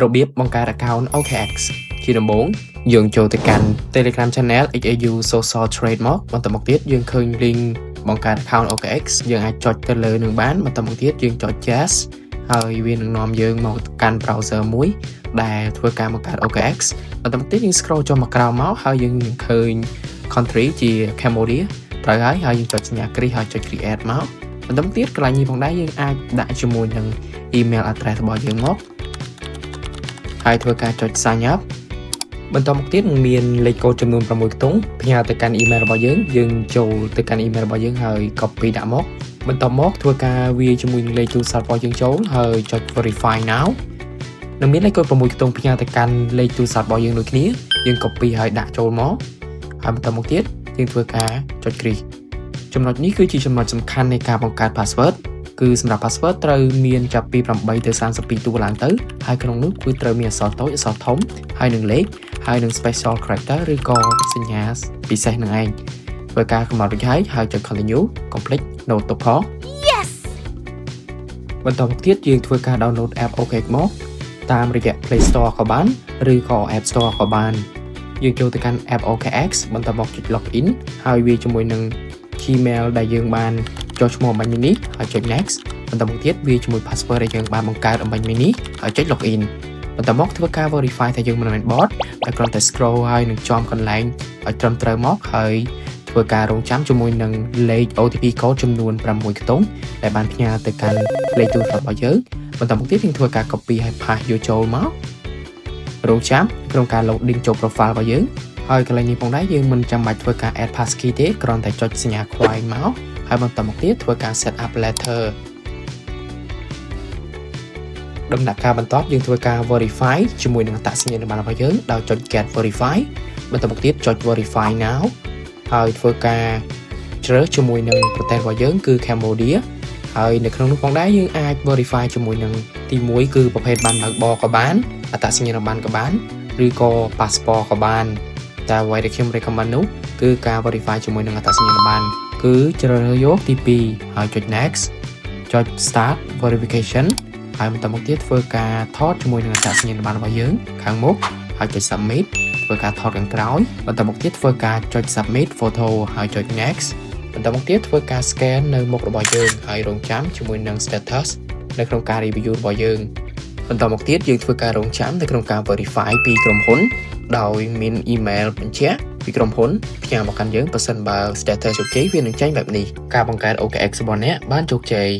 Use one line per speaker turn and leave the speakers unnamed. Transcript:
របៀបបង្កើត account OKX ជាដំបូងយើងចូលទៅកាន់ Telegram Channel XAU Social Trade មកបន្តមកទៀតយើងឃើញ link បង្កើត account OKX យើងអាចចុចទៅលើនឹងបានបន្តមកទៀតយើងចុច Yes ហើយវានឹងនាំយើងមកកាន់ browser មួយដែលធ្វើការបង្កើត OKX បន្តមកទៀតយើង scroll ចុះមកក្រោមមកហើយយើងនឹងឃើញ country ជា Cambodia ត្រូវហើយយើងចុចសញ្ញាគ្រីសហើយចុច create មកបន្តមកទៀតកន្លែងនេះផងដែរយើងអាចដាក់ជាមួយនឹង email address របស់យើងមកហើយធ្វើការចុច sign up បន្តមកទៀតនឹងមានលេខកូដចំនួន6ខ្ទង់ផ្ញើទៅកាន់ email របស់យើងចូលទៅកាន់ email របស់យើងហើយ copy ដាក់មកបន្តមកធ្វើការវាយជាមួយនឹងលេខទូរស័ព្ទរបស់យើងចូលហើយចុច verify now នឹងមានលេខកូដ6ខ្ទង់ផ្ញើទៅកាន់លេខទូរស័ព្ទរបស់យើងដូចគ្នាយើង copy ហើយដាក់ចូលមកហើយបន្តមកទៀតយើងធ្វើការចុច create ចំណុចនេះគឺជាចំណុចសំខាន់នៃការបង្កើត password គឺសម្រាប់ password ត្រូវមានចាប់ពី8ទៅ32តួឡើងទៅហើយក្នុងនោះគឺត្រូវមានអក្សរតូចអក្សរធំហើយនឹងលេខហើយនឹង special character ឬក៏សញ្ញាពិសេសនឹងឯងធ្វើការកំណត់រួចហើយចុច continue complete នៅទុកផង
Yes
បន្តមកទៀតយើងធ្វើការ download app OKX មកតាមរយៈ Play Store ក៏បានឬក៏ App Store ក៏បានយើងចូលទៅកាន់ app OKX បន្តមកចុច login ហើយវាជាមួយនឹង Gmail ដែលយើងបានចុះឈ្មោះអំបញ្ញនេះហើយចុច next បន្តមកទៀតវាជាមួយ password ដែលយើងបានបង្កើតអំបញ្ញនេះហើយចុច login បន្តមកធ្វើការ verify ថាយើងមិនមែន bot តែគ្រាន់តែ scroll ហើយនឹងចំកន្លែងឲ្យត្រឹមត្រូវមកហើយធ្វើការរងចាំជាមួយនឹងលេខ OTP code ចំនួន6ខ្ទង់ដែលបានផ្ញើទៅកាន់លេខទូរស័ព្ទរបស់យើងបន្តមកទៀតយើងធ្វើការ copy ហើយ paste យកចូលមករងចាំក្នុងការ loading ចូល profile របស់យើងហើយកន្លែងនេះផងដែរយើងមិនចាំបាច់ធ្វើការ add passkey ទេគ្រាន់តែចុចសញ្ញាខ្វែងមកហើយបន្តមកទៀតធ្វើការ set up letter ដំណាក់កាលបន្ទាប់យើងធ្វើការ verify ជាមួយនឹងអត្តសញ្ញាណប័ណ្ណរបស់យើងដោយចុច get verify បន្តមកទៀតចុច verify now ហើយធ្វើការជ្រើសជាមួយនឹងប្រទេសរបស់យើងគឺ Cambodia ហើយនៅក្នុងនោះផងដែរយើងអាច verify ជាមួយនឹងទី1គឺប្រភេទប័ណ្ណបើកបរក៏បានអត្តសញ្ញាណប័ណ្ណក៏បានឬក៏ passport ក៏បានតែអ្វីដែលខ្ញុំ recommend នោះគឺការ verify ជាមួយនឹងអត្តសញ្ញាណប័ណ្ណគឺជ្រើសរើសយកទី2ហើយចុច next ចុច start verification ហើយបន្តមកទៀតធ្វើការថតជាមួយនឹងអត្តសញ្ញាណប័ណ្ណរបស់យើងខាងមុខហើយចុច submit ធ្វើការថតខាងក្រោយបន្តមកទៀតធ្វើការចុច submit photo ហើយចុច next បន្តមកទៀតធ្វើការ scan នៅមុខរបស់យើងហើយរងចាំជាមួយនឹង status នៅក្នុងការ review របស់យើងបន្តមកទៀតយើងធ្វើការរងចាំនៅក្នុងការ verify ពីក្រុមហ៊ុនដោយមាន email បញ្ជាក់ពីក្រុមហ៊ុនផ្ញើមកកាន់យើងប្រសិនបើ status ជោគជ័យវានឹងចេញបែបនេះការបង្កើត OKX របស់អ្នកបានជោគជ័យ